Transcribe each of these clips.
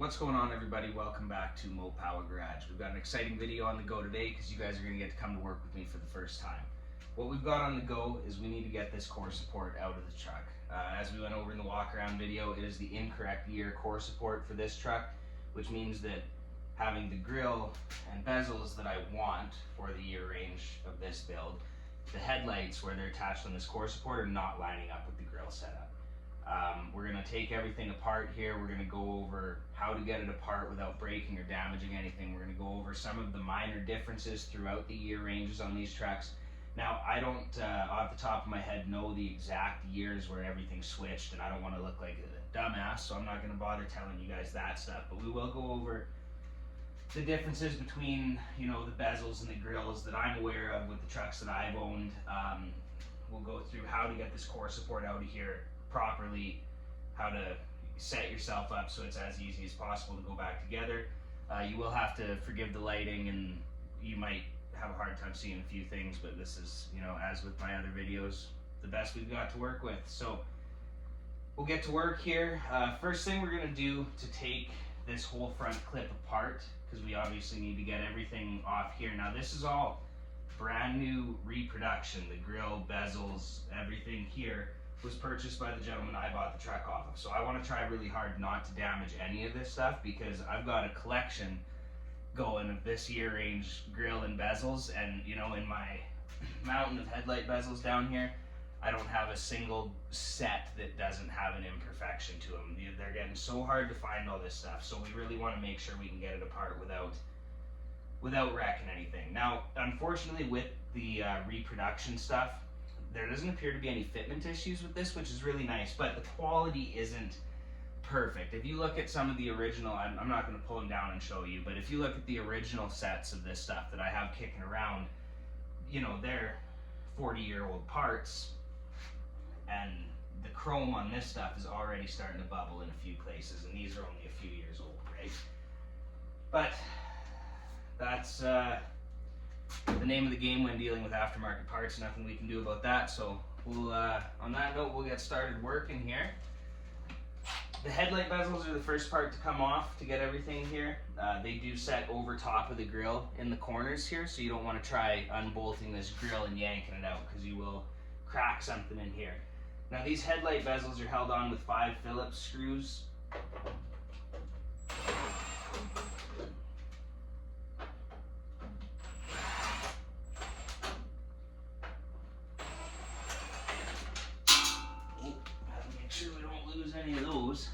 What's going on, everybody? Welcome back to Mo Power Garage. We've got an exciting video on the go today because you guys are going to get to come to work with me for the first time. What we've got on the go is we need to get this core support out of the truck. As we went over in the walk around video, it is the incorrect year core support for this truck, which means that having the grille and bezels that I want for the year range of this build, the headlights where they're attached on this core support are not lining up with the grille setup. We're going to take everything apart here. We're going to go over how to get it apart without breaking or damaging anything. We're going to go over some of the minor differences throughout the year ranges on these trucks. Now, I don't, off the top of my head, know the exact years where everything switched, and I don't want to look like a dumbass, so I'm not going to bother telling you guys that stuff. But we will go over the differences between, you know, the bezels and the grills that I'm aware of with the trucks that I've owned. We'll go through how to get this core support out of here properly, how to set yourself up so it's as easy as possible to go back together. You will have to forgive the lighting, and you might have a hard time seeing a few things, but this is, you know, as with my other videos, the best we've got to work with. So we'll get to work here. First thing we're going to do to take this whole front clip apart, because we obviously need to get everything off here. Now this is all brand new reproduction. The grill, bezels, everything here was purchased by the gentleman I bought the truck off of. So I want to try really hard not to damage any of this stuff, because I've got a collection going of this year range grill and bezels, and you know, in my mountain of headlight bezels down here, I don't have a single set that doesn't have an imperfection to them. They're getting so hard to find all this stuff, so we really want to make sure we can get it apart without wrecking anything. Now, unfortunately, with the reproduction stuff, there doesn't appear to be any fitment issues with this, which is really nice, but the quality isn't perfect. If you look at some of the original, I'm not going to pull them down and show you, but if you look at the original sets of this stuff that I have kicking around, you know, they're 40-year-old parts, and the chrome on this stuff is already starting to bubble in a few places, and these are only a few years old, right? But that's the name of the game when dealing with aftermarket parts. Nothing we can do about that. So we'll, on that note, we'll get started working here. The headlight bezels are the first part to come off to get everything here. They do set over top of the grill in the corners here, so you don't want to try unbolting this grill and yanking it out, because you will crack something in here. Now these headlight bezels are held on with 5 Phillips screws. Any of those.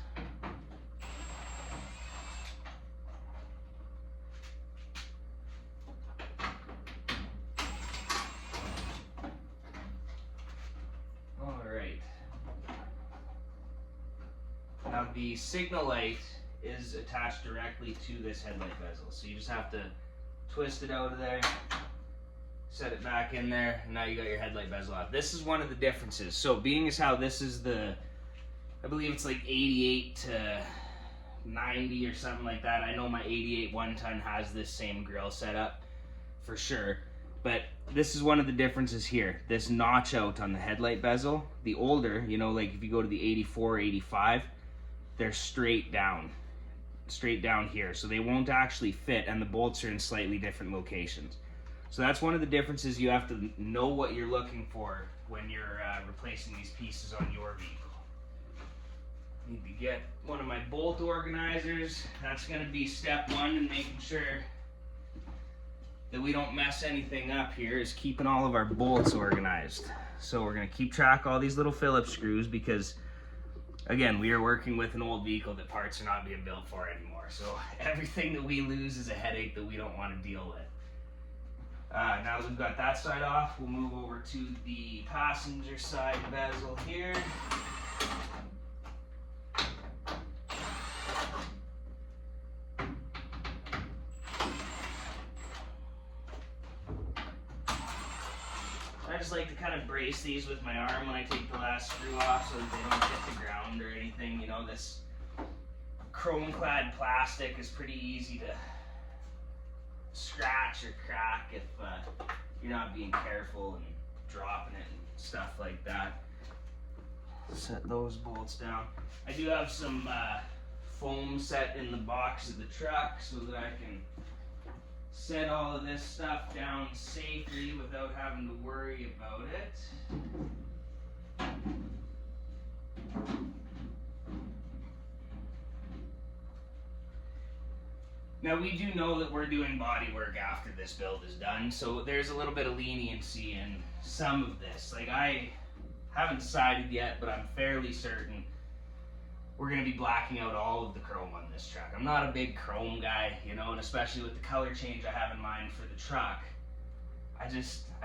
All right. Now the signal light is attached directly to this headlight bezel, so you just have to twist it out of there, set it back in there, and now you got your headlight bezel off. This is one of the differences. So being as how this is the, I believe it's like 88 to 90 or something like that. I know my 88 one-ton has this same grill setup for sure. But this is one of the differences here. This notch out on the headlight bezel, the older, you know, like if you go to the 84, 85, they're straight down here. So they won't actually fit, and the bolts are in slightly different locations. So that's one of the differences. You have to know what you're looking for when you're replacing these pieces on your vehicle. Need to get one of my bolt organizers. That's going to be step one in making sure that we don't mess anything up here, is keeping all of our bolts organized. So we're going to keep track of all these little Phillips screws, because again, we are working with an old vehicle that parts are not being built for anymore. So everything that we lose is a headache that we don't want to deal with. Now that we've got that side off, we'll move over to the passenger side bezel here. I just like to kind of brace these with my arm when I take the last screw off, so that they don't hit the ground or anything. You know, this chrome-clad plastic is pretty easy to scratch or crack if you're not being careful and dropping it and stuff like that. Set those bolts down. I do have some foam set in the box of the truck so that I can set all of this stuff down safely without having to worry about it. Now we do know that we're doing body work after this build is done, so there's a little bit of leniency in some of this. Like, I haven't decided yet, but I'm fairly certain we're going to be blacking out all of the chrome on this truck. I'm not a big chrome guy, you know, and especially with the color change I have in mind for the truck, I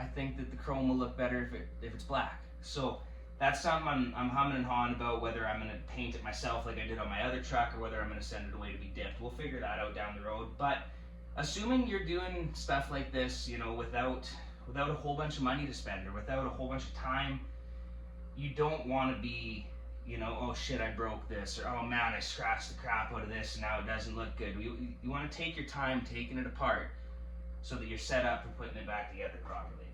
think that the chrome will look better if it's black. So that's something I'm humming and hawing about, whether I'm going to paint it myself like I did on my other truck or whether I'm going to send it away to be dipped. We'll figure that out down the road. But assuming you're doing stuff like this, you know, without a whole bunch of money to spend or without a whole bunch of time, you don't want to be, you know, oh shit, I broke this, or oh man, I scratched the crap out of this and now it doesn't look good. You want to take your time taking it apart so that you're set up for putting it back together properly.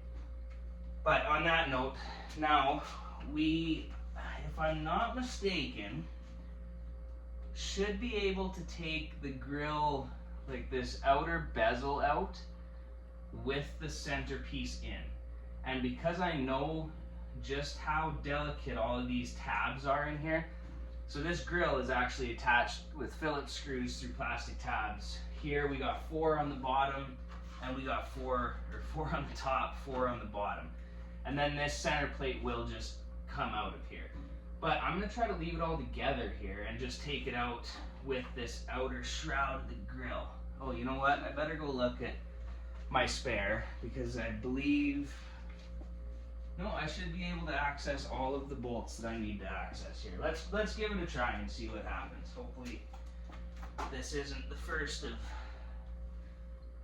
But on that note, now we, if I'm not mistaken, should be able to take the grill, like this outer bezel out with the centerpiece in. And because I know just how delicate all of these tabs are in here, so this grill is actually attached with Phillips screws through plastic tabs. Here we got 4 on the bottom, and we got 4 on the top, 4 on the bottom. And then this center plate will just come out of here. But I'm going to try to leave it all together here and just take it out with this outer shroud of the grill. Oh, you know what? I better go look at my spare, because I believe, no, I should be able to access all of the bolts that I need to access here. Let's give it a try and see what happens. Hopefully this isn't the first of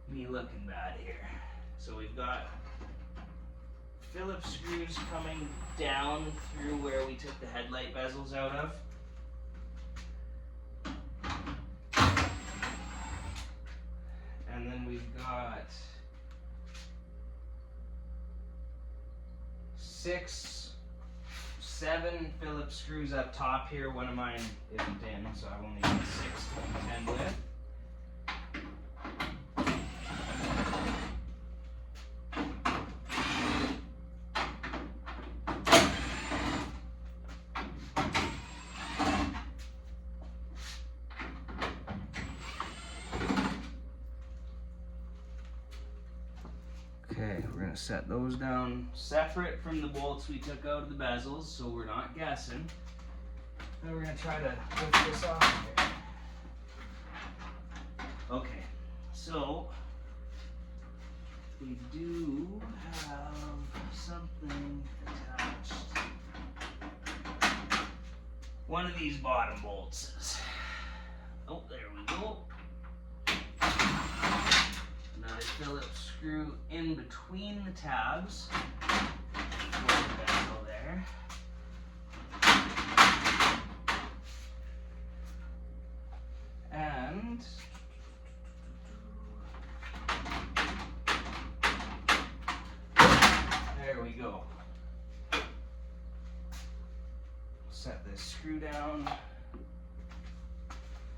me looking bad here. So we've got Phillips screws coming down through where we took the headlight bezels out of. And then we've got 6, 7 Phillips screws up top here. One of mine isn't in, so I've only got 6 to contend with. Okay, we're going to set those down separate from the bolts we took out of the bezels, so we're not guessing. Then we're going to try to lift this off here. Okay, so we do have something attached. One of these bottom bolts is, oh, there we go. Another Phillips screw in between the tabs for the bezel there. And there we go. Set this screw down.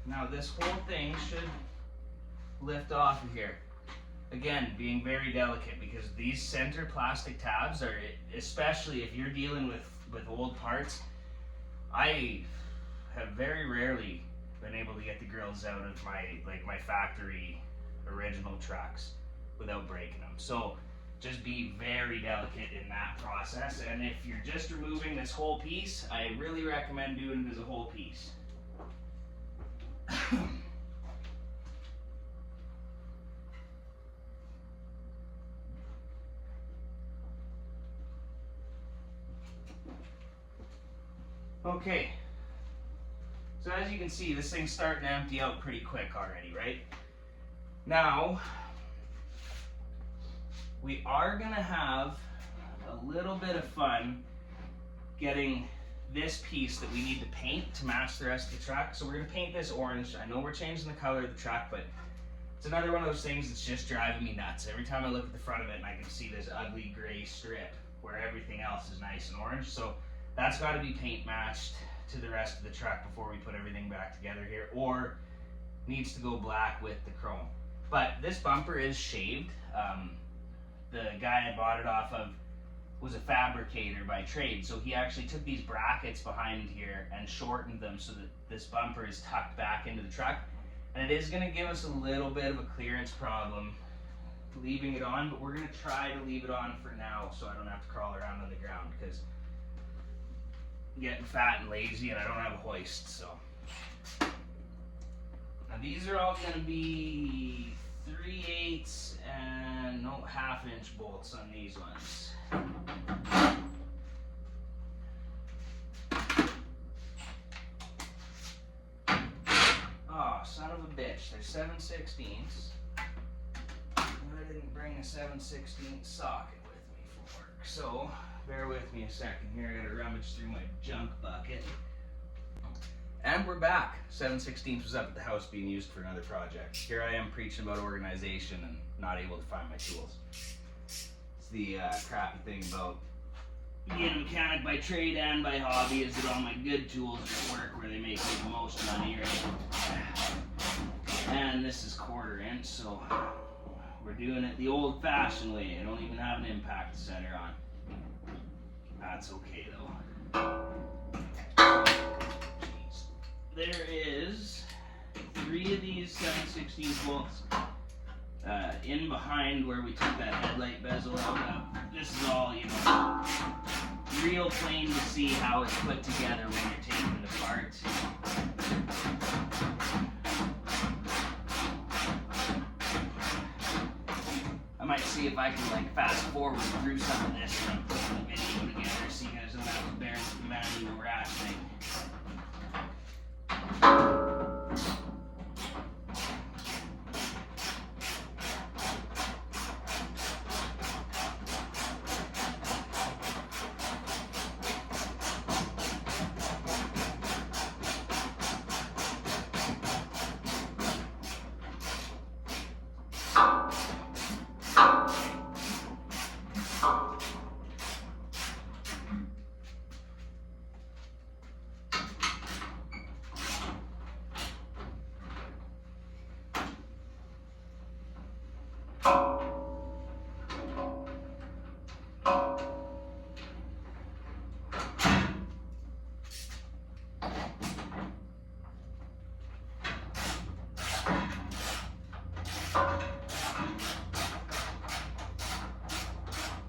Now this whole thing should lift off of here. Again, being very delicate, because these center plastic tabs are, especially if you're dealing with old parts, I have very rarely been able to get the grills out of my factory original trucks without breaking them. So just be very delicate in that process. And if you're just removing this whole piece, I really recommend doing it as a whole piece. Okay, so as you can see, this thing's starting to empty out pretty quick already, right? Now, we are going to have a little bit of fun getting this piece that we need to paint to match the rest of the truck. So we're going to paint this orange. I know we're changing the color of the truck, but it's another one of those things that's just driving me nuts. Every time I look at the front of it and I can see this ugly gray strip where everything else is nice and orange. So that's got to be paint matched to the rest of the truck before we put everything back together here, or needs to go black with the chrome. But this bumper is shaved. The guy I bought it off of was a fabricator by trade, so he actually took these brackets behind here and shortened them so that this bumper is tucked back into the truck. And it is going to give us a little bit of a clearance problem leaving it on, but we're going to try to leave it on for now so I don't have to crawl around on the ground, because I'm getting fat and lazy and I don't have a hoist. So now these are all going to be 3/8 and no 1/2 inch bolts on these ones. Oh, son of a bitch, they're 7/16. I didn't bring a 7/16 socket with me for work, so bear with me a second here. I gotta rummage through my junk bucket. And we're back. 7/16 was up at the house being used for another project. Here I am preaching about organization and not able to find my tools. It's the crappy thing about being a mechanic by trade and by hobby, is that all my good tools are at work where they make me the most money, right? And this is 1/4 inch, so we're doing it the old-fashioned way. I don't even have an impact center on. That's okay though. There is 3 of these 7/16 bolts in behind where we took that headlight bezel out. This is all, you know, real plain to see how it's put together when you're taking it apart. I might see if I can like fast forward through some of this when I'm putting the video together so you guys don't have to bear with the man in the rash thing.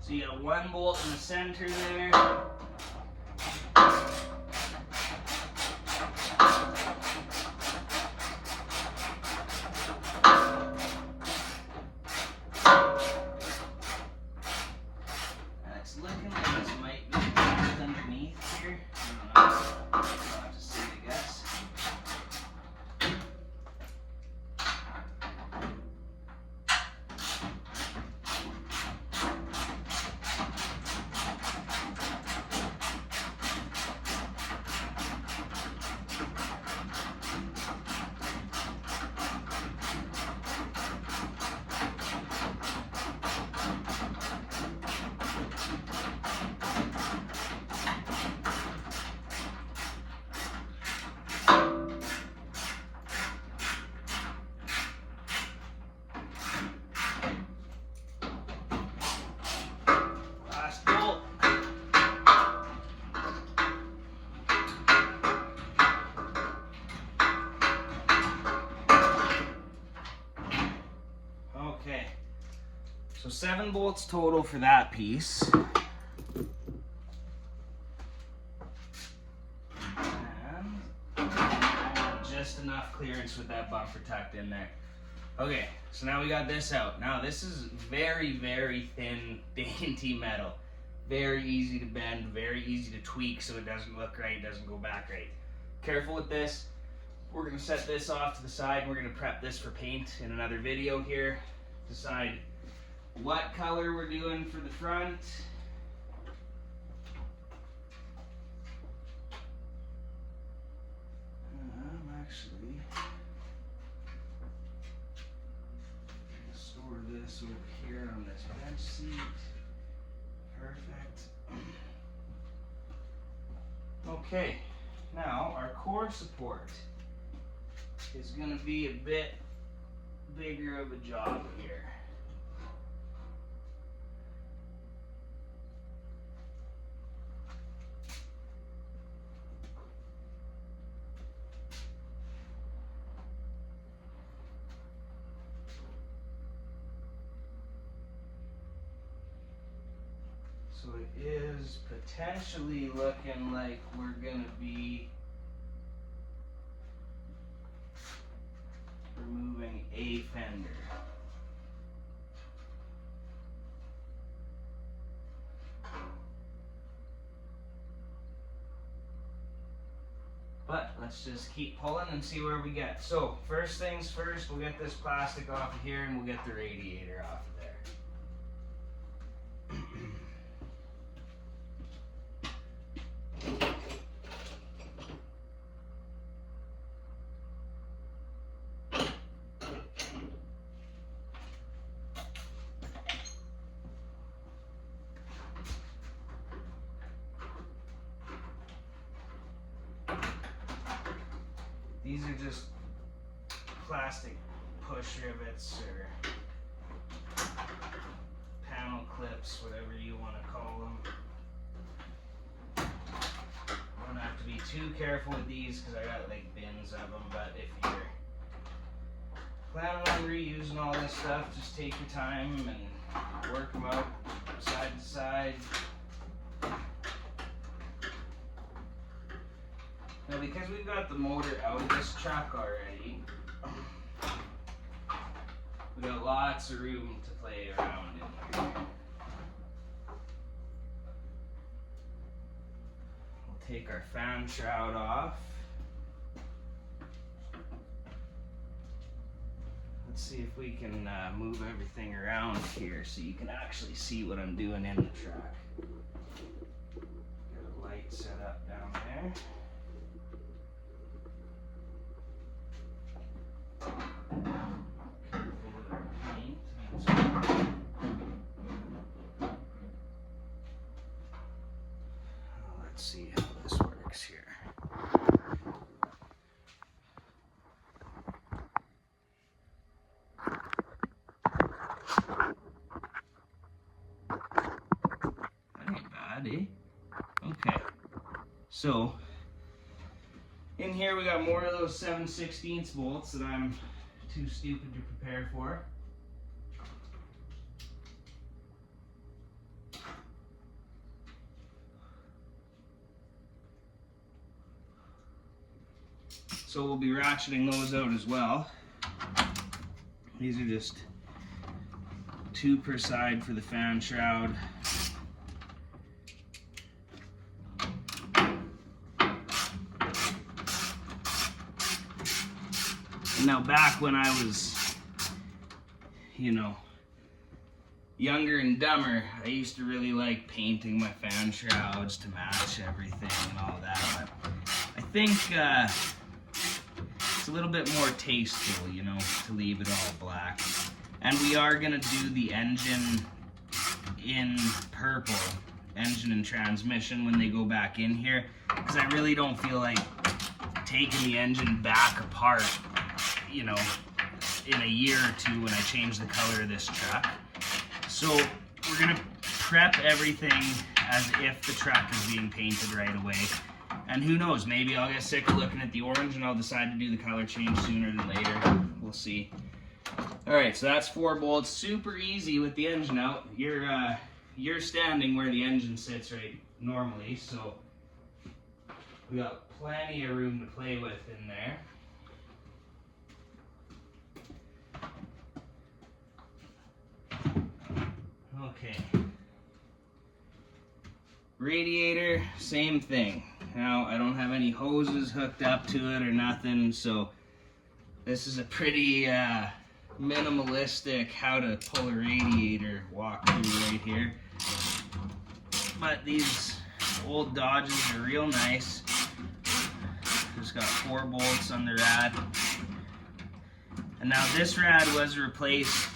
So you got 1 bolt in the center there. And it's looking like this might be just underneath here. I don't know. I'll have to see, I guess. So 7 bolts total for that piece. And just enough clearance with that bumper tucked in there. Okay, so now we got this out. Now this is very, very thin, dainty metal. Very easy to bend, very easy to tweak so it doesn't look right, doesn't go back right. Careful with this. We're gonna set this off to the side. We're gonna prep this for paint in another video here. Decide what color we're doing for the front. I'm actually gonna store this over here on this bench seat. Perfect. Okay, Now, our core support is going to be a bit bigger of a job here. So it is potentially looking like we're going to be removing a fender. But let's just keep pulling and see where we get. So first things first, we'll get this plastic off of here and we'll get the radiator off of there. These are just plastic push rivets or panel clips, whatever you want to call them. Don't have to be too careful with these because I got like bins of them, but if you're planning on reusing all this stuff, just take your time and work them out side to side. Now, because we've got the motor out of this truck already, we got lots of room to play around in here. We'll take our fan shroud off. Let's see if we can move everything around here so you can actually see what I'm doing in the truck. Got a light set up down there. Let's see how this works here. That ain't bad, eh? Okay. So in here we got more of those 7/16 bolts that I'm too stupid to prepare for. So we'll be ratcheting those out as well. These are just 2 per side for the fan shroud. Now back when I was, you know, younger and dumber, I used to really like painting my fan shrouds to match everything and all that, but I think it's a little bit more tasteful, you know, to leave it all black. And we are gonna do the engine in purple, engine and transmission, when they go back in here, because I really don't feel like taking the engine back apart, you know, in a year or two when I change the color of this truck. So we're gonna prep everything as if the truck is being painted right away. And who knows, maybe I'll get sick of looking at the orange and I'll decide to do the color change sooner than later. We'll see. Alright, so that's 4 bolts. Super easy with the engine out. You're standing where the engine sits right normally, so we got plenty of room to play with in there. Okay. Radiator, same thing. Now, I don't have any hoses hooked up to it or nothing, so this is a pretty minimalistic how to pull a radiator walkthrough right here. But these old Dodges are real nice. Just got 4 bolts on the rad. And now this rad was replaced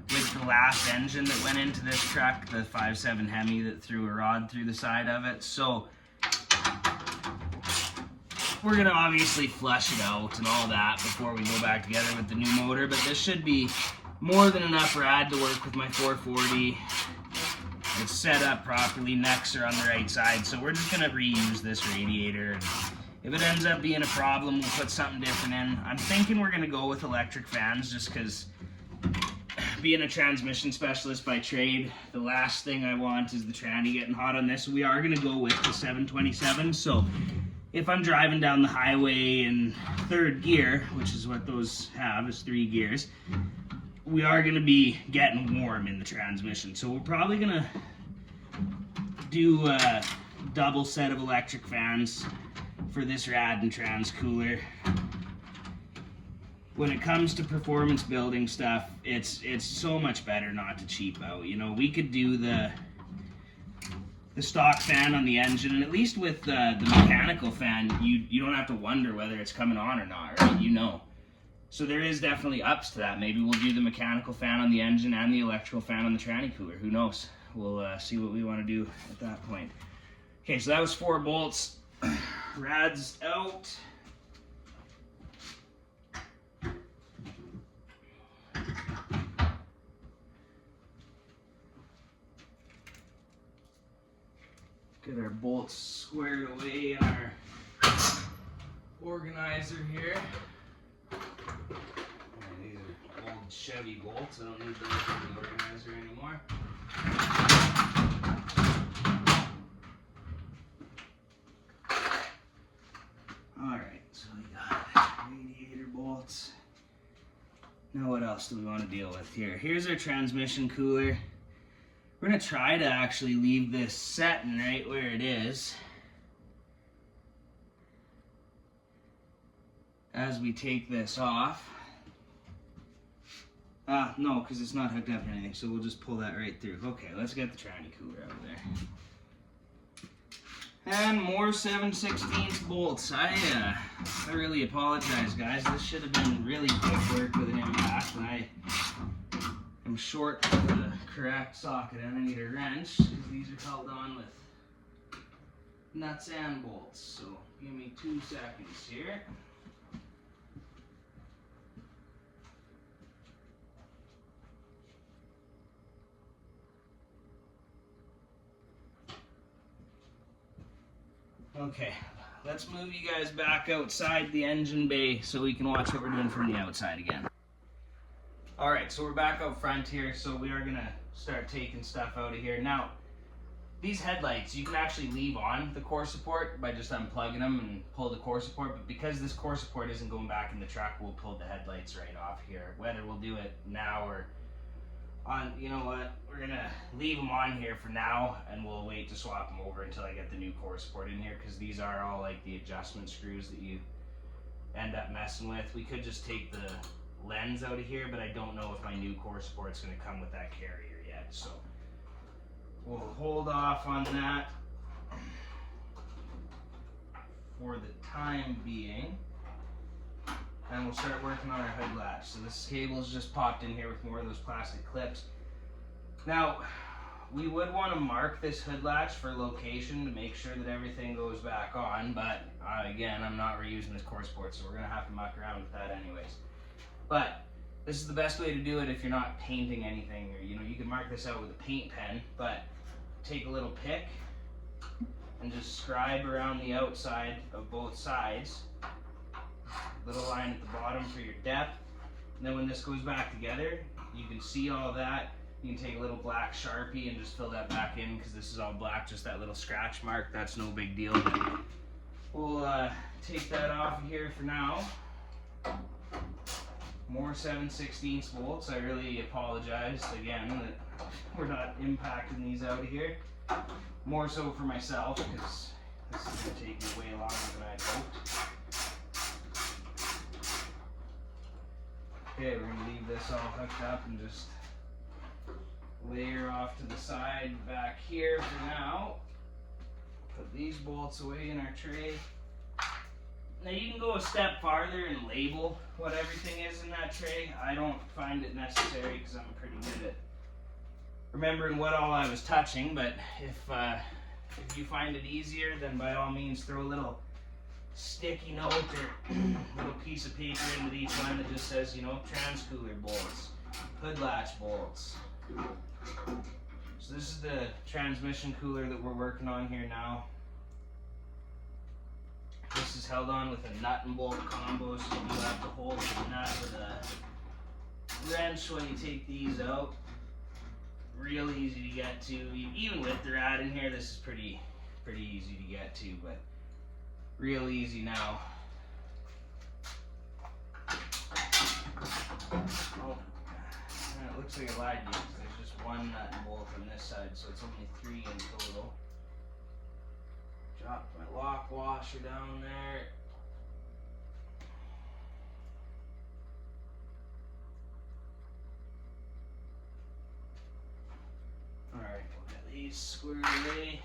with the last engine that went into this truck, the 5.7 Hemi that threw a rod through the side of it. So we're gonna obviously flush it out and all that before we go back together with the new motor, but this should be more than enough rad to work with my 440. It's set up properly, necks are on the right side, so we're just gonna reuse this radiator. And if it ends up being a problem, we'll put something different in. I'm thinking we're gonna go with electric fans just because being a transmission specialist by trade, the last thing I want is the tranny getting hot on this. We are gonna go with the 727, so if I'm driving down the highway in third gear, which is what those have, is 3 gears, we are going to be getting warm in the transmission. So we're probably going to do a double set of electric fans for this rad and trans cooler. When it comes to performance building stuff, it's so much better not to cheap out. You know, we could do the stock fan on the engine, and at least with the mechanical fan, you don't have to wonder whether it's coming on or not, right? You know. So there is definitely ups to that. Maybe we'll do the mechanical fan on the engine and the electrical fan on the tranny cooler. Who knows? We'll see what we want to do at that point. Okay, so that was 4 bolts. Rad's out. Get our bolts squared away in our organizer here. These are old Chevy bolts. I don't need those in the organizer anymore. Alright, so we got radiator bolts. Now what else do we want to deal with here? Here's our transmission cooler. We're going to try to actually leave this setting right where it is as we take this off. No, because it's not hooked up or anything, so we'll just pull that right through. Okay, let's get the tranny cooler out of there. And more 7/16 bolts. I really apologize, guys. This should have been really quick work with an impact, and I'm short of the correct socket, and I need a wrench because these are held on with nuts and bolts. So give me 2 seconds here. Okay, let's move you guys back outside the engine bay so we can watch what we're doing from the outside again. Alright, so we're back out front here, so we are going to start taking stuff out of here. Now, these headlights, you can actually leave on the core support by just unplugging them and pull the core support, but because this core support isn't going back in the truck, we'll pull the headlights right off here. Whether we'll do it now or on, you know what, we're going to leave them on here for now, and we'll wait to swap them over until I get the new core support in here, because these are all like the adjustment screws that you end up messing with. We could just take the lens out of here, but I don't know if my new core support's going to come with that carrier yet, so we'll hold off on that for the time being, and we'll start working on our hood latch. So this cable's just popped in here with more of those plastic clips. Now, we would want to mark this hood latch for location to make sure that everything goes back on, but again, I'm not reusing this core support, so we're going to have to muck around with that anyways. But this is the best way to do it if you're not painting anything, or you know, you can mark this out with a paint pen, but take a little pick and just scribe around the outside of both sides. Little line at the bottom for your depth. And then when this goes back together, you can see all that. You can take a little black Sharpie and just fill that back in, because this is all black, just that little scratch mark. That's no big deal. But we'll take that off of here for now. More 7/16 bolts. I really apologize again that we're not impacting these out of here. More so for myself, because this is going to take me way longer than I'd hoped. Okay, we're going to leave this all hooked up and just layer off to the side back here for now. Put these bolts away in our tray. Now you can go a step farther and label what everything is in that tray. I don't find it necessary because I'm pretty good at remembering what all I was touching, but if you find it easier, then by all means throw a little sticky note or little piece of paper into each one that just says, you know, transcooler bolts, hood latch bolts. So this is the transmission cooler that we're working on here now. This is held on with a nut and bolt combo, so you do have to hold the nut with a wrench when you take these out. Real easy to get to. Even with the rad in here, this is pretty easy to get to, but real easy now. Oh, it looks like I lied to you. There's just one nut and bolt on this side, so it's only 3 in total. Drop my lock washer down there. Alright, we'll get these squared away.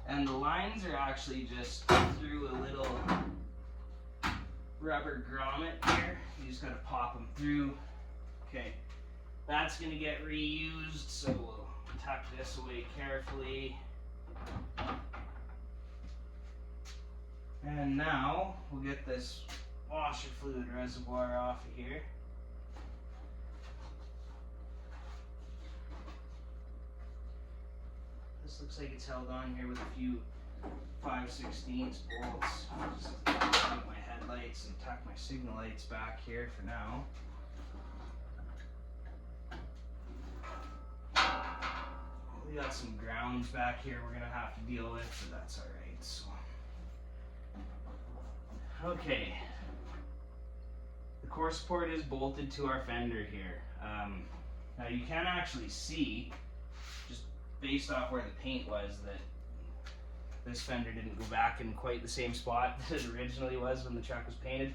And the lines are actually just through a little rubber grommet here. You just gotta pop them through. Okay. That's going to get reused, so we'll tuck this away carefully. And now we'll get this washer fluid reservoir off of here. This looks like it's held on here with a few 5/16 bolts. I'll just tuck my headlights and tuck my signal lights back here for now. We got some grounds back here we're gonna have to deal with, but that's alright. So, okay, the core support is bolted to our fender here. Now you can actually see, just based off where the paint was, that this fender didn't go back in quite the same spot that it originally was when the truck was painted.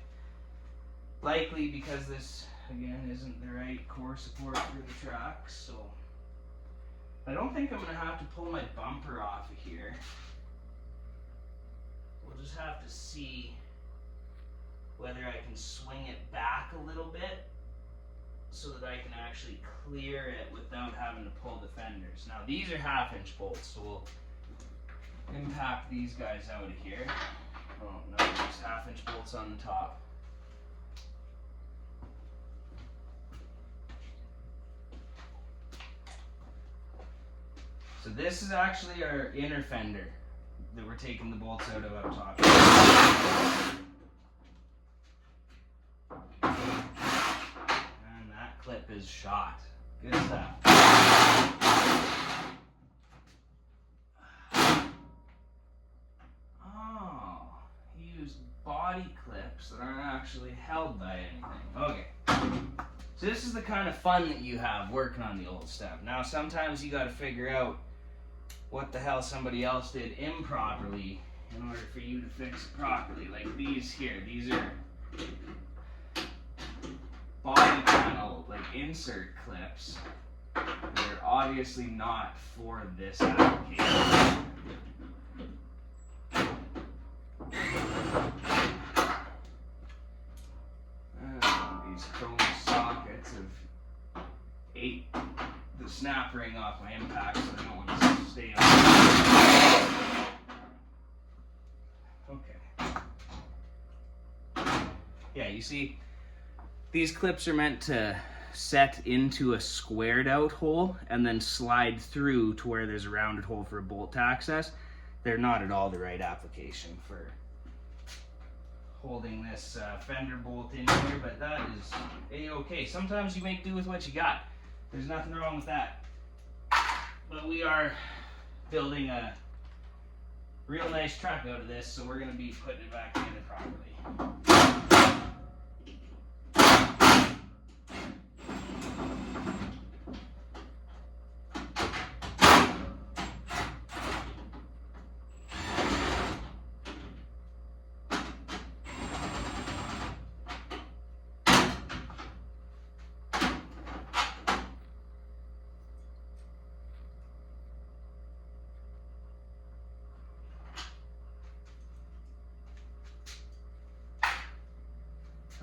Likely because this, again, isn't the right core support for the truck, so I don't think I'm going to have to pull my bumper off of here. We'll just have to see whether I can swing it back a little bit so that I can actually clear it without having to pull the fenders. Now these are 1/2-inch bolts, so we'll impact these guys out of here. Oh no, there's 1/2-inch bolts on the top. So this is actually our inner fender that we're taking the bolts out of up top. And that clip is shot. Good stuff. Oh, he used body clips that aren't actually held by anything. Okay. So this is the kind of fun that you have working on the old stuff. Now sometimes you got to figure out what the hell somebody else did improperly in order for you to fix it properly. Like these here, these are body panel, like insert clips that are obviously not for this application. These chrome sockets have ate the snap ring off my impact, so I don't want to stay on. Okay. Yeah, you see, these clips are meant to set into a squared out hole and then slide through to where there's a rounded hole for a bolt to access. They're not at all the right application for holding this fender bolt in here, but that is a-okay. Sometimes you make do with what you got. There's nothing wrong with that. But we are building a real nice truck out of this, so we're going to be putting it back together properly.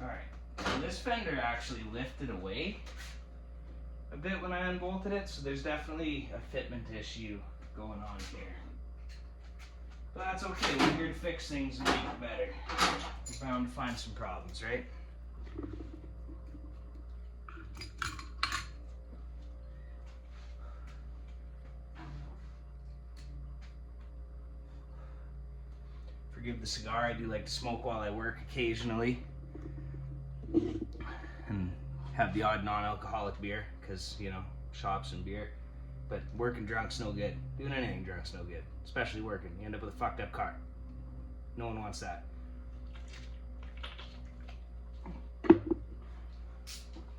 Alright, so this fender actually lifted away a bit when I unbolted it, so there's definitely a fitment issue going on here. But that's okay, we're here to fix things and make it better. We're bound to find some problems, right? Forgive the cigar, I do like to smoke while I work occasionally. And have the odd non-alcoholic beer, because, you know, shops and beer. But working drunk's no good. Doing anything drunk's no good. Especially working. You end up with a fucked up car. No one wants that.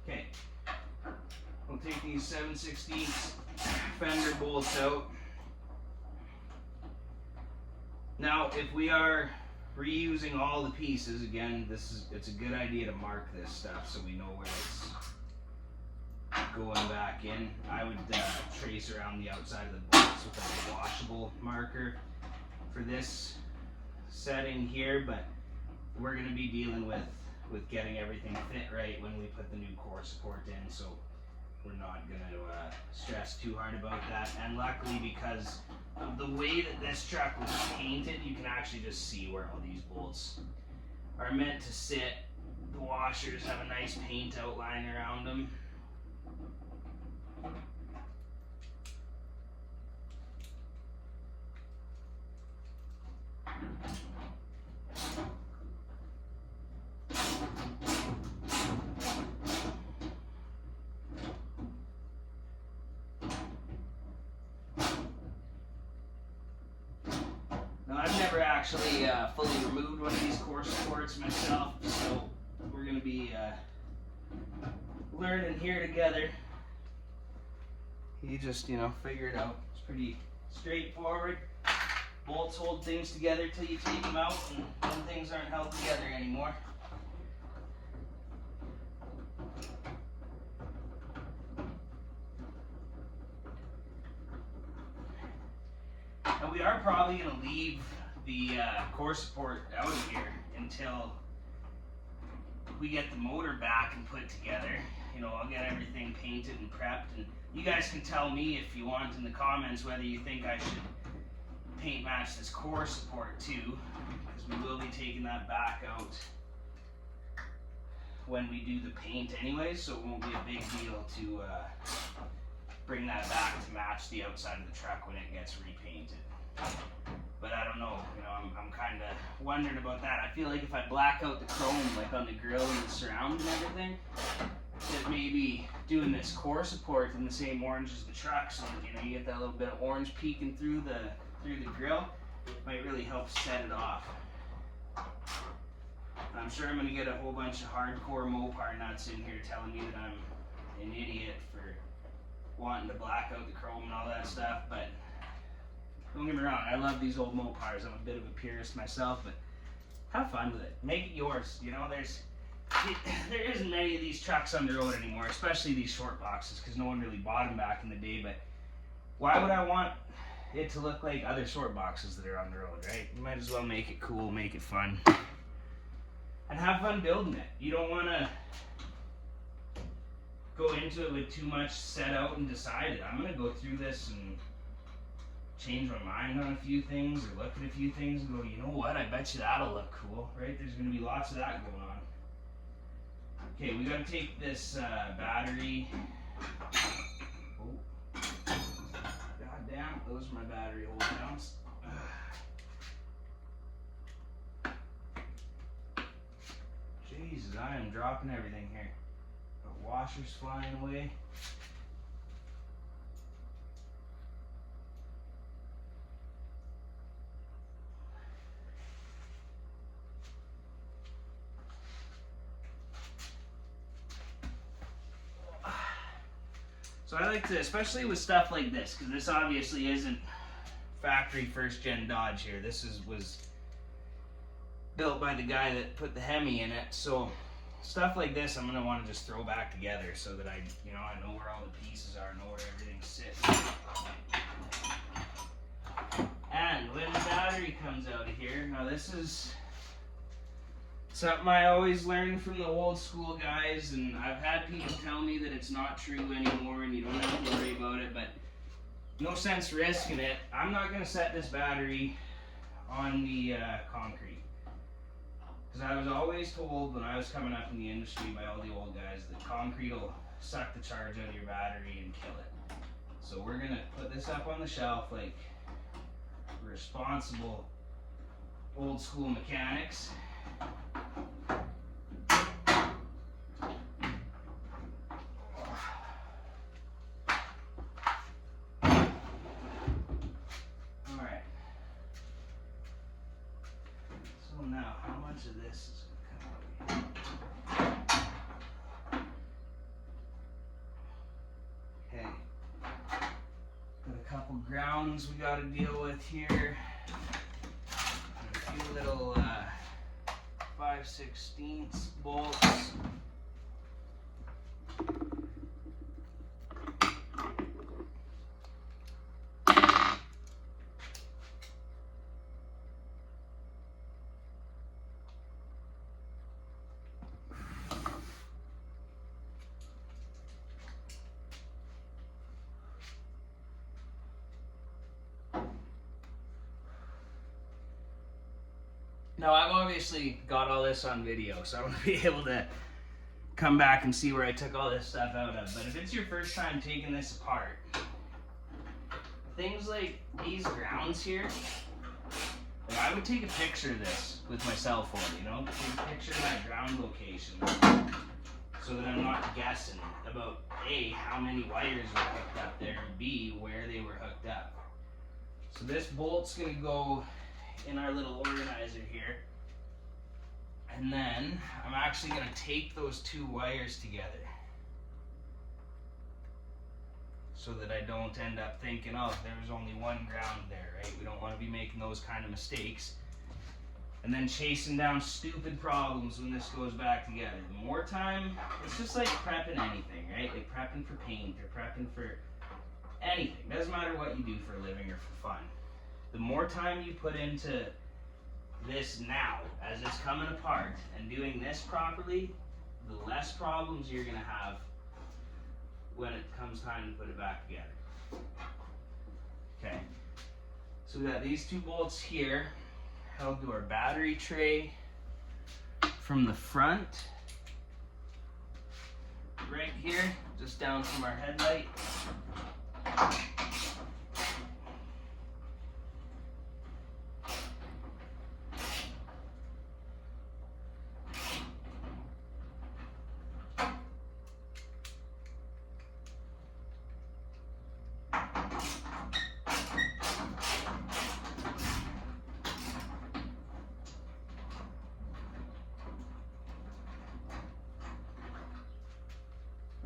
Okay. We'll take these 7/16 fender bolts out. Now, if we are reusing all the pieces, again, it's a good idea to mark this stuff so we know where it's going back in. I would trace around the outside of the bolts with a washable marker for this setting here, but we're going to be dealing with getting everything fit right when we put the new core support in, so we're not going to stress too hard about that. And luckily, because of the way that this truck was painted, you can actually just see where all these bolts are meant to sit. The washers have a nice paint outline around them. Now, I've never actually fully removed one of these core supports myself, so we're going to be learning here together. You just, you know, figure it out. It's pretty straightforward. Bolts hold things together till you take them out, and then things aren't held together anymore. And we are probably going to leave the core support out of here until we get the motor back and put together. You know, I'll get everything painted and prepped, and you guys can tell me if you want in the comments whether you think I should paint match this core support too, because we will be taking that back out when we do the paint anyways, so it won't be a big deal to bring that back to match the outside of the truck when it gets repainted. But I don't know, you know, I'm kind of wondering about that. I feel like if I black out the chrome, like on the grill and the surround and everything, that maybe doing this core support in the same orange as the truck, so that, you know, you get that little bit of orange peeking through the grill, might really help set it off. I'm sure I'm going to get a whole bunch of hardcore Mopar nuts in here telling me that I'm an idiot for wanting to black out the chrome and all that stuff, but don't get me wrong, I love these old Mopars. I'm a bit of a purist myself, but have fun with it. Make it yours. You know, there isn't many of these trucks on the road anymore, especially these short boxes, because no one really bought them back in the day, but why would I want it to look like other short boxes that are on the road, right? You might as well make it cool, make it fun, and have fun building it. You don't want to go into it with too much set out and decided. I'm going to go through this and change my mind on a few things, or look at a few things and go, you know what, I bet you that'll look cool, right? There's going to be lots of that going on. Okay, we got to take this battery. Oh, god damn, those are my battery hold downs. Jesus, I am dropping everything here. The washer's flying away. So I like to, especially with stuff like this, because this obviously isn't factory first gen Dodge here. This was built by the guy that put the Hemi in it. So stuff like this I'm going to want to just throw back together so that I know where all the pieces are, know where everything sits. And when the battery comes out of here, now this is something I always learned from the old school guys, and I've had people tell me that it's not true anymore and you don't have to worry about it, but no sense risking it. I'm not going to set this battery on the concrete. Because I was always told when I was coming up in the industry by all the old guys that concrete will suck the charge out of your battery and kill it. So we're going to put this up on the shelf like responsible old school mechanics. Alright. So now, how much of this is going to come out? Okay. Got a couple grounds we got to deal with here. And a few little 5/16 bolts. Now I've obviously got all this on video, so I'm going to be able to come back and see where I took all this stuff out of. But if it's your first time taking this apart, things like these grounds here, like I would take a picture of this with my cell phone, you know? Take a picture of that ground location so that I'm not guessing about A, how many wires were hooked up there, and B, where they were hooked up. So this bolt's going to go in our little organizer here, and then I'm actually going to tape those two wires together so that I don't end up thinking, oh, there was only one ground there, right? We don't want to be making those kind of mistakes and then chasing down stupid problems when this goes back together. The more time, it's just like prepping anything, right? Like prepping for paint or prepping for anything. Doesn't matter what you do for a living or for fun. The more time you put into this now, as it's coming apart, and doing this properly, the less problems you're going to have when it comes time to put it back together. Okay, so we got these two bolts here held to our battery tray from the front, right here, just down from our headlight.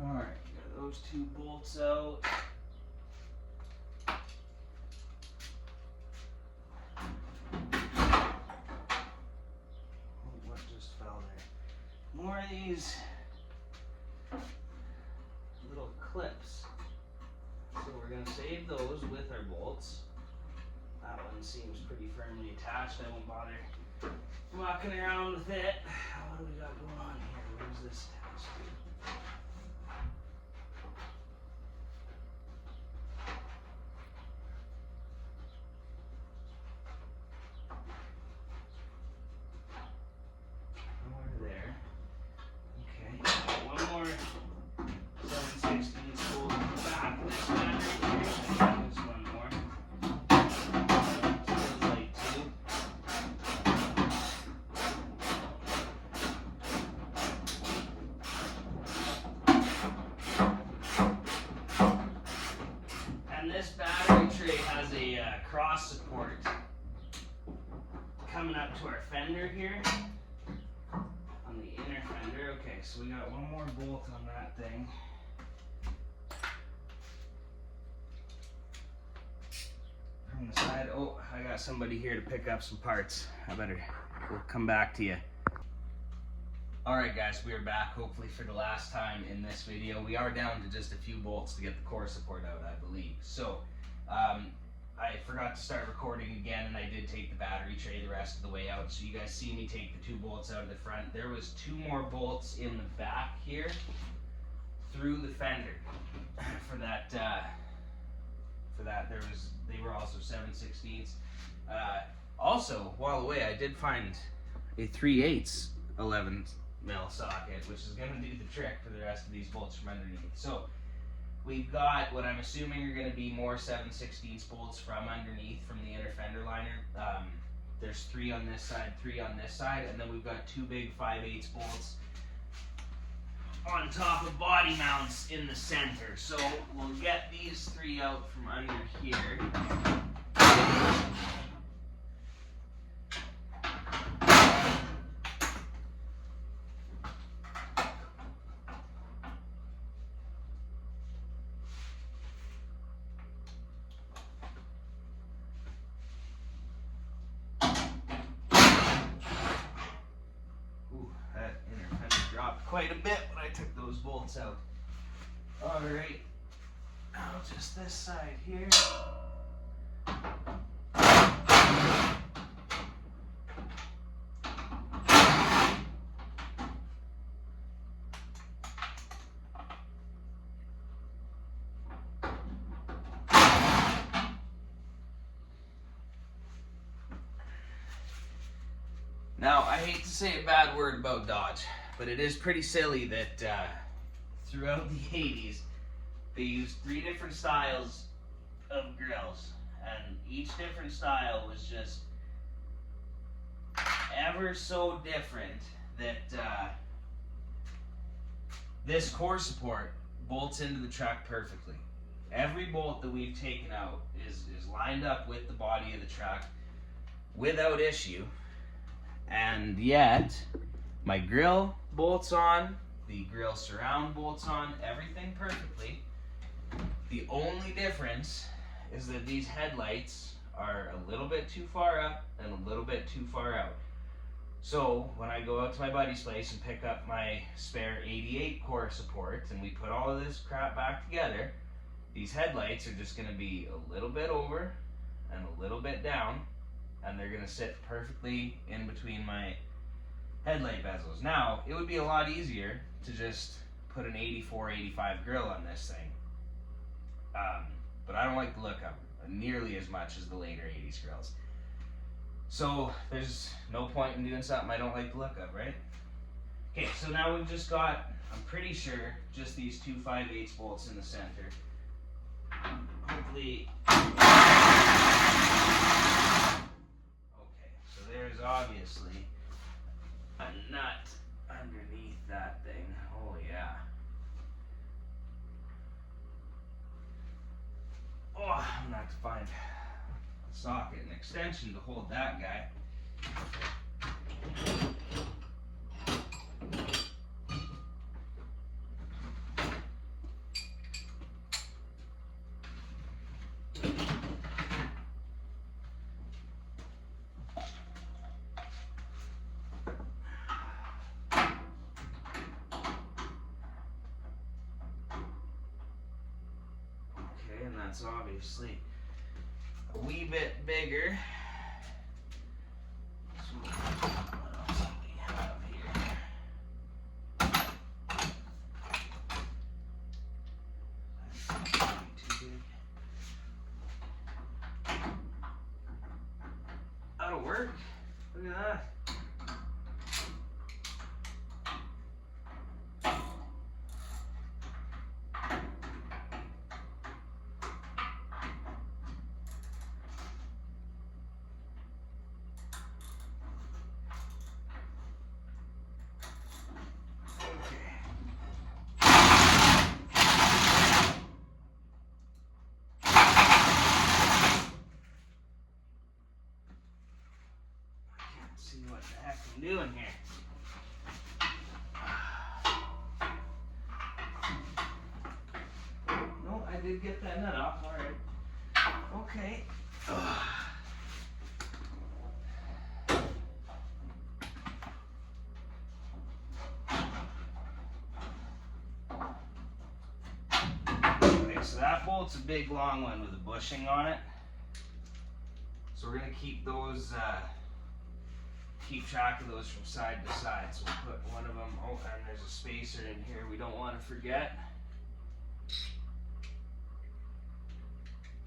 Alright, got those two bolts out. Oh, what just fell there? More of these little clips. So we're going to save those with our bolts. That one seems pretty firmly attached. I won't bother walking around with it. What do we got going on here? Where's this attached to? There. Okay, one more 7/16 bolt in the back of this battery here. There's one more. Feels like two. And this battery tray has a cross support coming up to our fender here. Okay, so we got one more bolt on that thing. From the side, oh, I got somebody here to pick up some parts. We'll come back to you. Alright guys, we are back, hopefully for the last time in this video. We are down to just a few bolts to get the core support out, I believe. So, I forgot to start recording again, and I did take the battery tray the rest of the way out. So you guys see me take the two bolts out of the front. There was two more bolts in the back here through the fender for for that. They were also 7/16. Also, while away, I did find a 3/8 11 mil socket, which is going to do the trick for the rest of these bolts from underneath. So we've got what I'm assuming are going to be more 7/16 bolts from underneath from the inner fender liner. There's 3 on this side, 3 on this side, and then we've got 2 big 5/8 bolts on top of body mounts in the center. So we'll get these 3 out from under here. Quite a bit when I took those bolts out. Alright, now just this side here. Now, I hate to say a bad word about Dodge, but it is pretty silly that throughout the 80s, they used 3 different styles of grills, and each different style was just ever so different that this core support bolts into the truck perfectly. Every bolt that we've taken out is lined up with the body of the truck without issue, and yet my grill bolts on, the grill surround bolts on, everything perfectly. The only difference is that these headlights are a little bit too far up and a little bit too far out. So when I go out to my buddy's place and pick up my spare 88 core support and we put all of this crap back together, these headlights are just going to be a little bit over and a little bit down, and they're going to sit perfectly in between my headlight bezels. Now, it would be a lot easier to just put an 84, 85 grill on this thing. But I don't like the look of it nearly as much as the later 80s grills. So there's no point in doing something I don't like the look of, right? Okay, so now we've just got, I'm pretty sure, just these 2 5/8 bolts in the center. Hopefully. Okay, so there's obviously a nut underneath that thing. Oh yeah. Oh, I'm gonna have to find a socket and extension to hold that guy. And that's obviously a wee bit bigger. So what else do we have here? That's not too big. That'll work. Look at that. See what the heck I'm doing here. No, I did get that nut off. All right. Okay. Okay, so that bolt's a big long one with a bushing on it. So we're gonna keep those. Keep track of those from side to side. So we'll put one of them, oh, and there's a spacer in here we don't want to forget.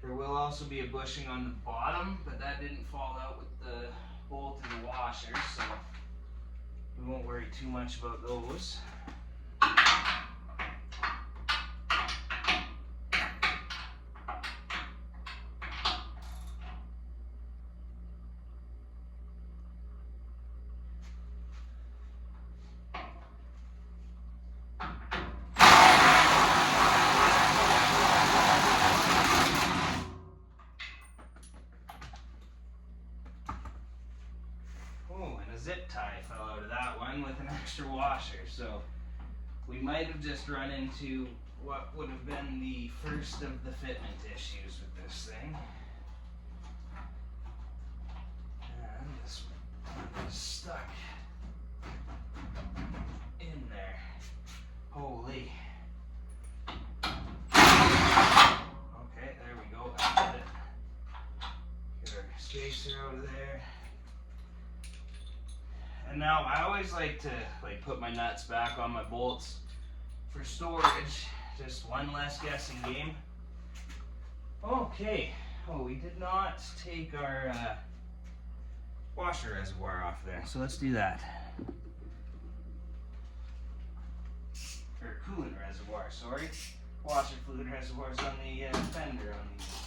There will also be a bushing on the bottom, but that didn't fall out with the bolt and the washer, so we won't worry too much about those. Zip tie fell out of that one with an extra washer, so we might have just run into what would have been the first of the fitment issues with this thing. And this one is stuck in there. Holy. Okay, there we go. I did it. Get our spacer out of there. And now I always like to put my nuts back on my bolts for storage. Just one less guessing game. Okay. Oh, we did not take our washer reservoir off there, so let's do that. Or coolant reservoir, sorry. Washer fluid reservoirs on the fender on these.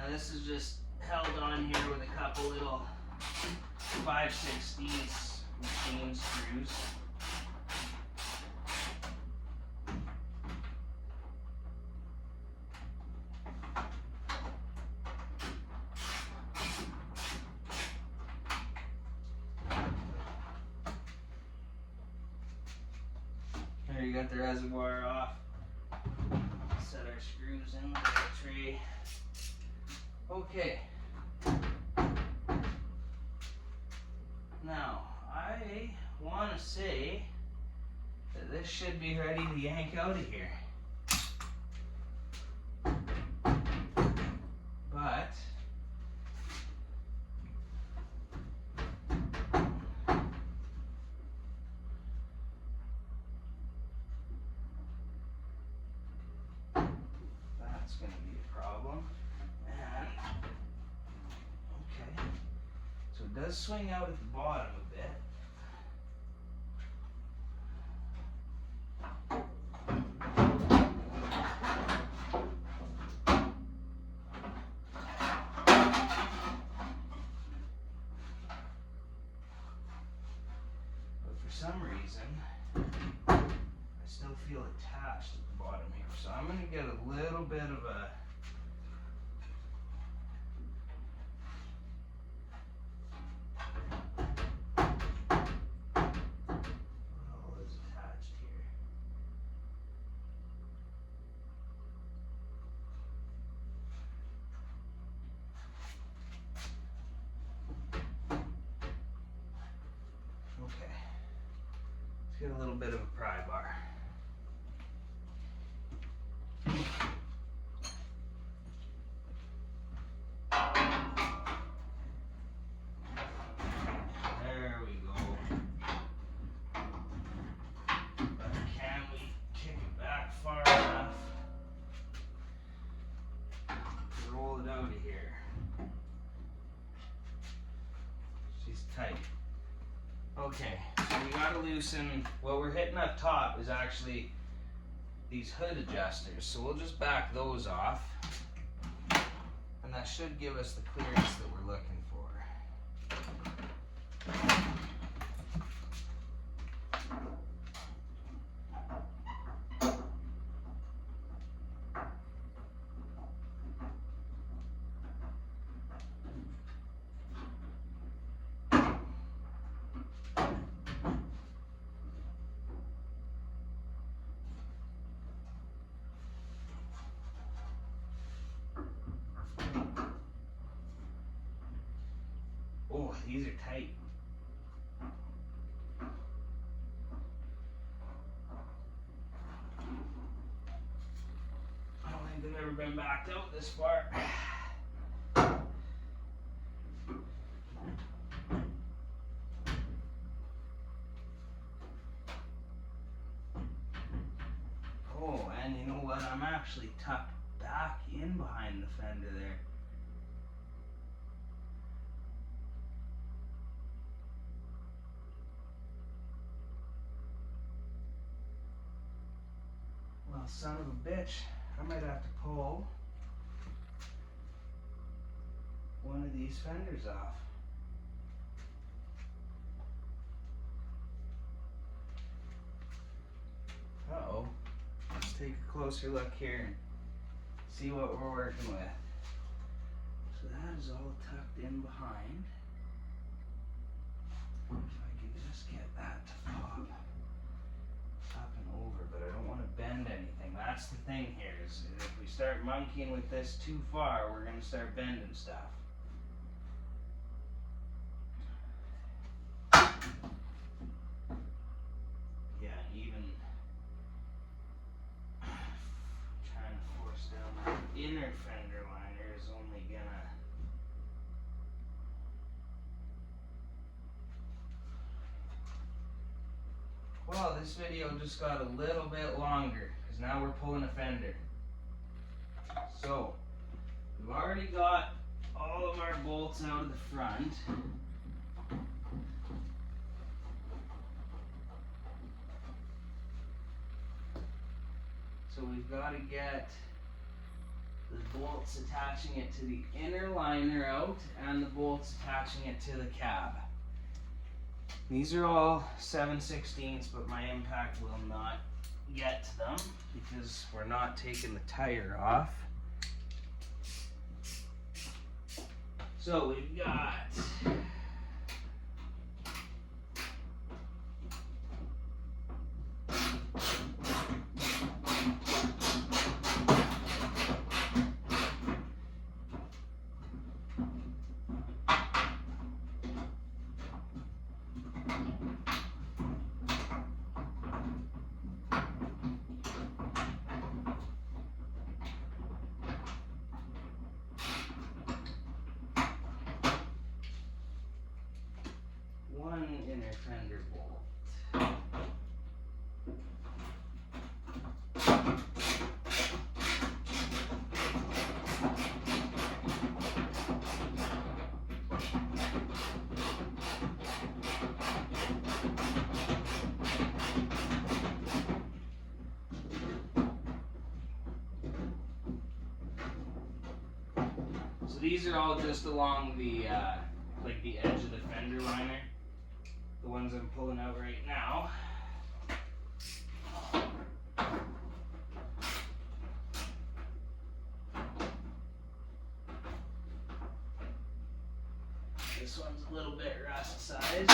This is just held on here with a couple little 5/16 machine screws. There you got the reservoir off. Set our screws in the tray. Okay. Now, I want to say that this should be ready to yank out of here. But that's going to be a problem. So it does swing out at the bottom a bit. But for some reason, I still feel attached at the bottom here. So I'm going to get a little bit of a get a little bit of a pry bar. There we go. But can we kick it back far enough to roll it out of here? She's tight. Okay, so we gotta loosen, what we're hitting up top is actually these hood adjusters. So we'll just back those off. And that should give us the clearance that we're looking for. Oh, these are tight. I don't think they've ever been backed out this far. And you know what? I'm actually tucked back in behind the fender there. Well, son of a bitch, I might have to pull one of these fenders off. Uh-oh. Let's take a closer look here and see what we're working with. So that is all tucked in behind. If I could just get that to pop up and over, but I don't want to bend anything. That's the thing here, is if we start monkeying with this too far, we're going to start bending stuff. Yeah, even trying to force down that inner fender liner is only gonna well, this video just got a little bit longer because now we're pulling a fender. So we've already got all of our bolts out of the front. So we've got to get the bolts attaching it to the inner liner out and the bolts attaching it to the cab. These are all 7/16, but my impact will not get to them because we're not taking the tire off. So we've got one inner fender bolt. So these are all just along the like the edge of the fender liner. The ones I'm pulling out right now. This one's a little bit rust sized.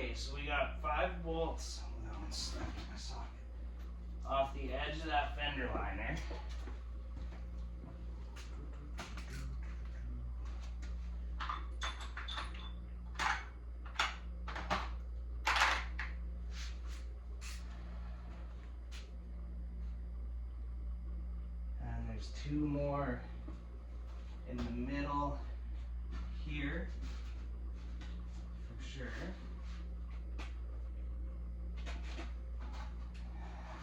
Okay, so we got 5 bolts. That one's stuck in my socket. Off the edge of that fender liner. And there's 2 more in the middle here, for sure.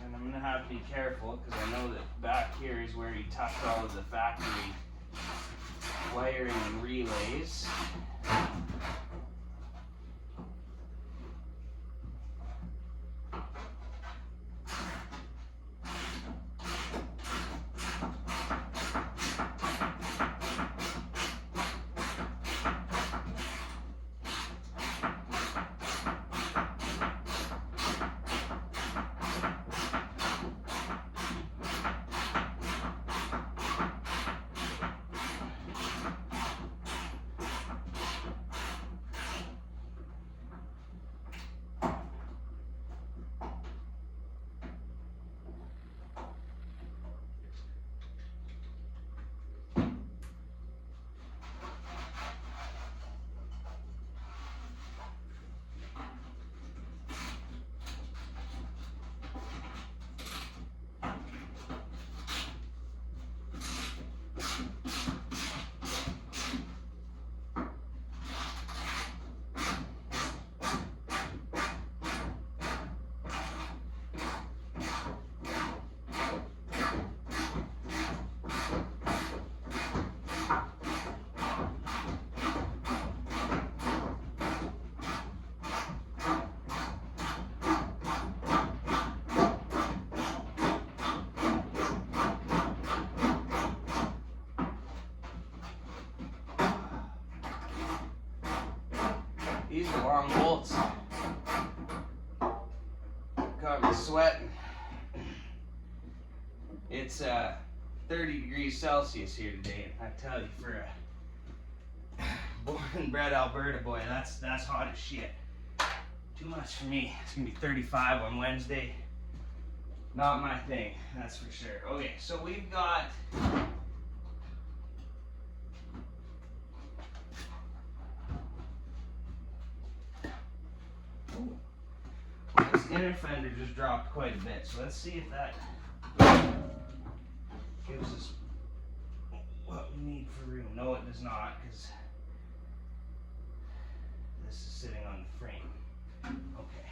And I'm gonna have to be careful because I know that back here is where he tucked all of the factory wiring and relays. These are long bolts. Got me sweating. It's 30 degrees Celsius here today, and I tell you, for a born and bred Alberta boy, that's hot as shit. Too much for me. It's gonna be 35 on Wednesday. Not my thing, that's for sure. Okay, so we've got this inner fender just dropped quite a bit, so let's see if that gives us what we need for room. No, it does not, because this is sitting on the frame. Okay.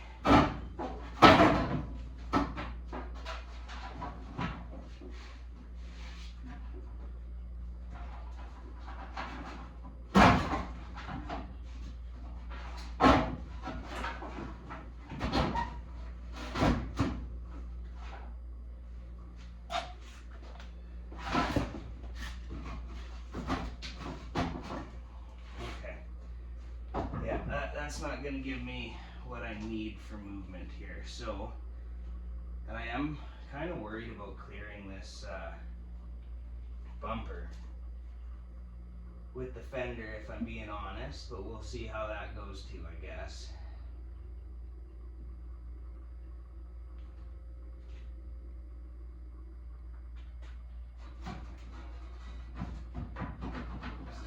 That's not going to give me what I need for movement here. So, and I am kind of worried about clearing this bumper with the fender, if I'm being honest, but we'll see how that goes too, I guess. So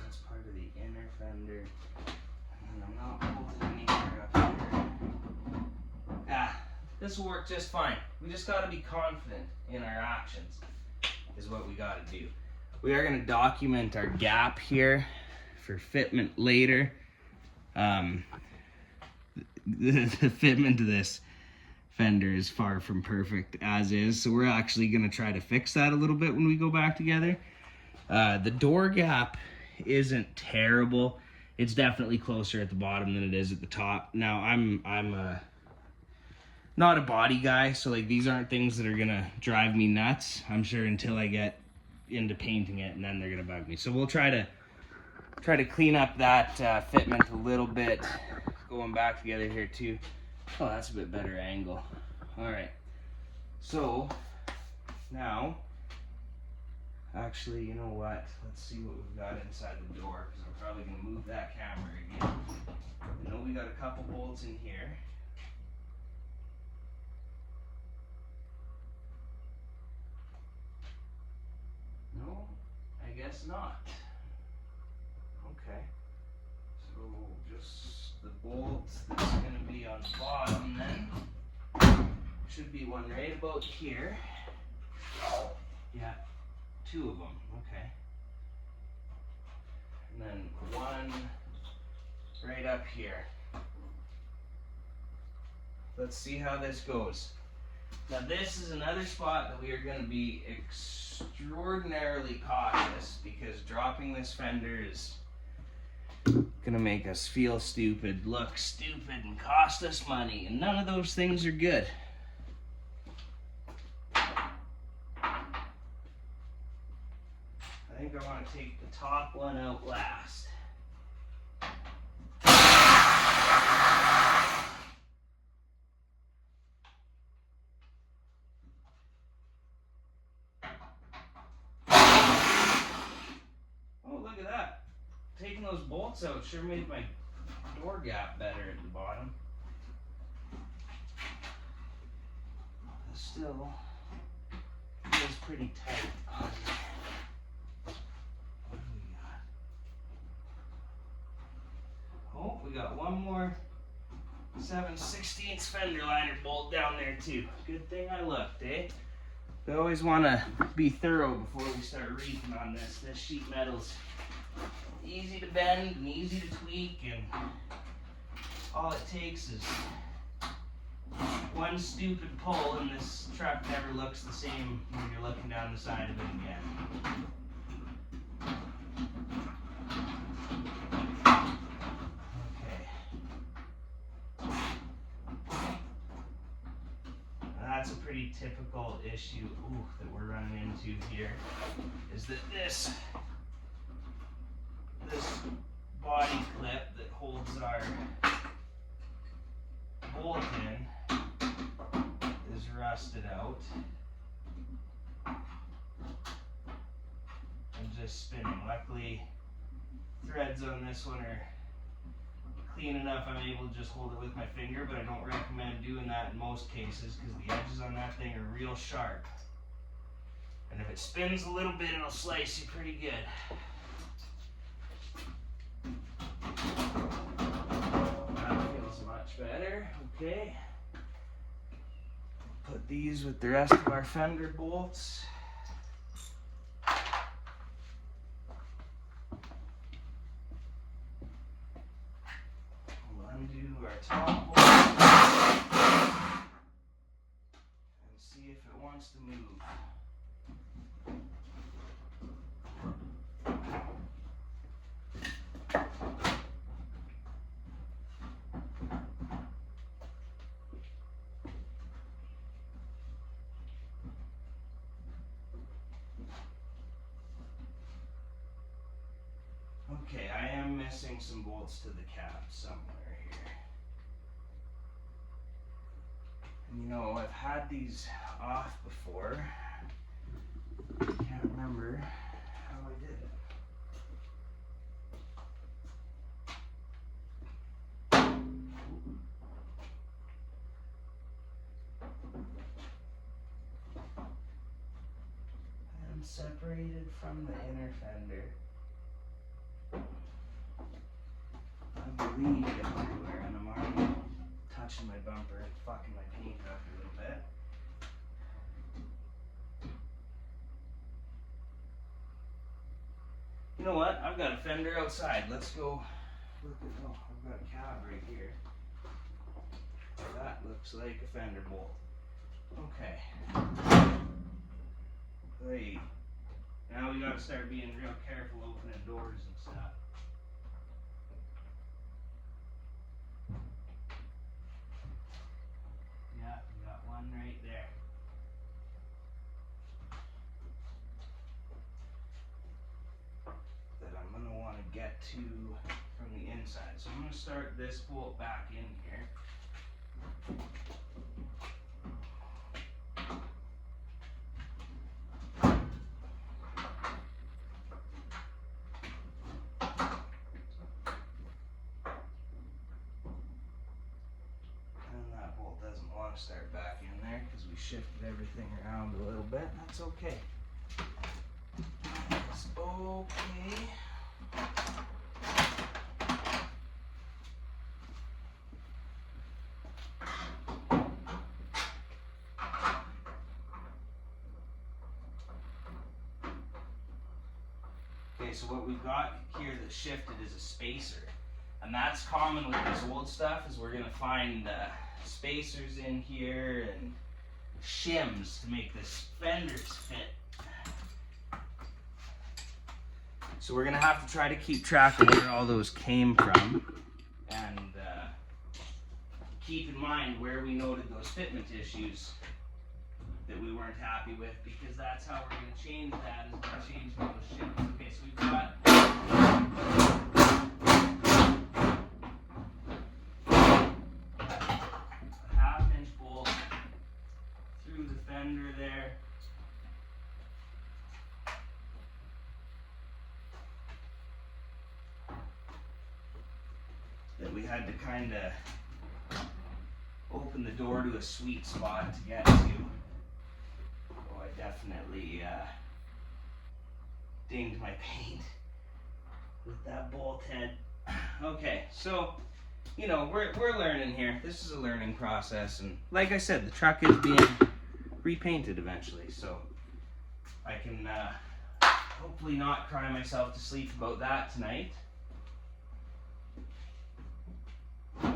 that's part of the inner fender. I'm not holding anywhere up here. This will work just fine. We just got to be confident in our actions is what we got to do. We are going to document our gap here for fitment later. The fitment of this fender is far from perfect as is, so we're actually going to try to fix that a little bit when we go back together. The door gap isn't terrible. It's definitely closer at the bottom than it is at the top. Now, I'm not a body guy, so like these aren't things that are gonna drive me nuts, I'm sure, until I get into painting it, and then they're gonna bug me. So we'll try to clean up that fitment a little bit, going back together here too. Oh, that's a bit better angle. All right. So now Actually, you know what? Let's see what we've got inside the door, because I'm probably going to move that camera again. I know we got a couple bolts in here. No, I guess not. Okay. So just the bolt that's going to be on the bottom then. Should be one right about here. Yeah, 2 of them. Okay. And then one right up here. Let's see how this goes. Now this is another spot that we are going to be extraordinarily cautious, because dropping this fender is going to make us feel stupid, look stupid, and cost us money, and none of those things are good. I think I want to take the top one out last. Oh, look at that. Taking those bolts out sure made my door gap better at the bottom. Still feels pretty tight on there. What do we got? Oh, we got one more 7/16 fender liner bolt down there too. Good thing I looked, eh? We always want to be thorough before we start reefing on this. This sheet metal's easy to bend and easy to tweak, and all it takes is one stupid pull and this truck never looks the same when you're looking down the side of it again. That's a pretty typical issue that we're running into here, is that this body clip that holds our bolt in is rusted out and just spinning. Luckily, threads on this one are clean enough I'm able to just hold it with my finger, but I don't recommend doing that in most cases because the edges on that thing are real sharp. And if it spins a little bit, it'll slice you pretty good. That feels much better. Okay. Put these with the rest of our fender bolts. We'll undo our top bolt and see if it wants to move. Okay, I am missing some bolts to the cab somewhere here. And you know, I've had these off before. I can't remember how I did it. I'm separated from the inner fender. I bleed everywhere, and I'm already touching my bumper and fucking my paint up a little bit. You know what? I've got a fender outside. Let's go look at. Oh, I've got a cab right here. That looks like a fender bolt. Okay. Hey. Now we gotta start being real careful opening doors and stuff. Yeah, we got one right there. That I'm gonna want to get to from the inside. So I'm gonna start this bolt back in here. shifted everything around a little bit. That's okay. That's okay. Okay, so what we've got here that's shifted is a spacer. And that's common with this old stuff, is we're gonna find spacers in here and shims to make the fenders fit. So we're gonna have to try to keep track of where all those came from, and keep in mind where we noted those fitment issues that we weren't happy with, because that's how we're gonna change that, is by changing those shims. Okay, so we've got there. That we had to kind of open the door to a sweet spot to get to. Oh, I definitely dinged my paint with that bolt head. Okay, so you know, we're learning here. This is a learning process, and like I said, the truck is being repainted eventually, so I can hopefully not cry myself to sleep about that tonight. Okay,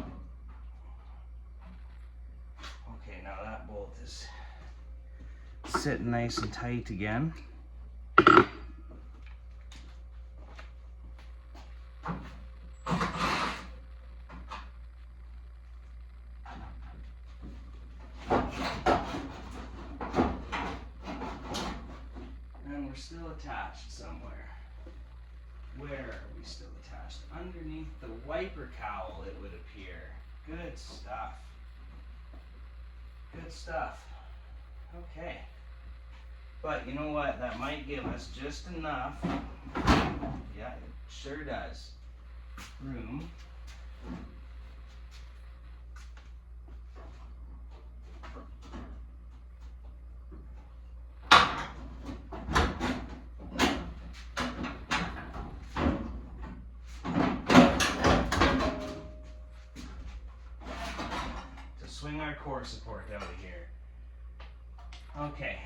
now that bolt is sitting nice and tight again. We're still attached somewhere. Where are we still attached? Underneath the wiper cowl, it would appear. Good stuff. Good stuff. Okay. But you know what? That might give us just enough. Yeah, it sure does. Room. Swing our core support out of here. Okay.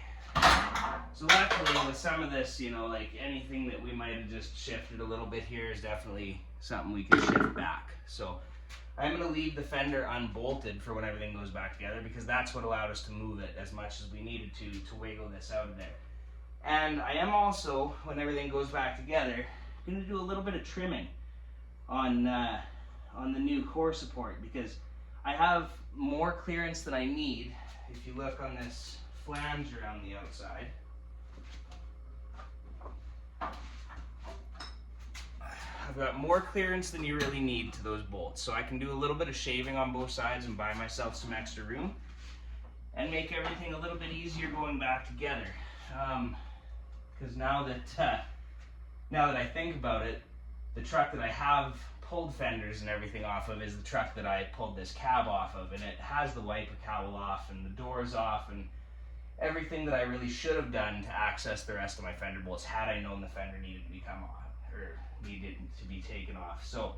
So luckily with some of this, you know, like anything that we might have just shifted a little bit here is definitely something we can shift back. So I'm going to leave the fender unbolted for when everything goes back together, because that's what allowed us to move it as much as we needed to wiggle this out of there. And I am also, when everything goes back together, going to do a little bit of trimming on the new core support, because I have more clearance than I need. If you look on this flange around the outside, I've got more clearance than you really need to those bolts. So I can do a little bit of shaving on both sides and buy myself some extra room and make everything a little bit easier going back together. Because now that I think about it, the truck that I have pulled fenders and everything off of is the truck that I pulled this cab off of, and it has the wiper cowl off and the doors off and everything that I really should have done to access the rest of my fender bolts had I known the fender needed to become off or needed to be taken off. So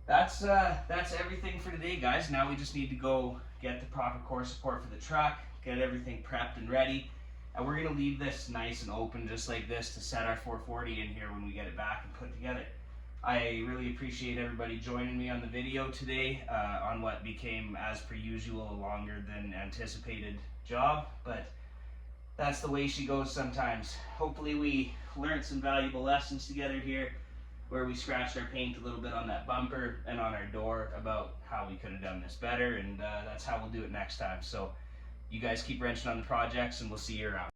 that's everything for today, guys. Now we just need to go get the proper core support for the truck, get everything prepped and ready, and we're gonna leave this nice and open just like this to set our 440 in here when we get it back and put together. I really appreciate everybody joining me on the video today on what became, as per usual, a longer than anticipated job, but that's the way she goes sometimes. Hopefully we learned some valuable lessons together here, where we scratched our paint a little bit on that bumper and on our door about how we could have done this better, and that's how we'll do it next time. So you guys keep wrenching on the projects, and we'll see you around.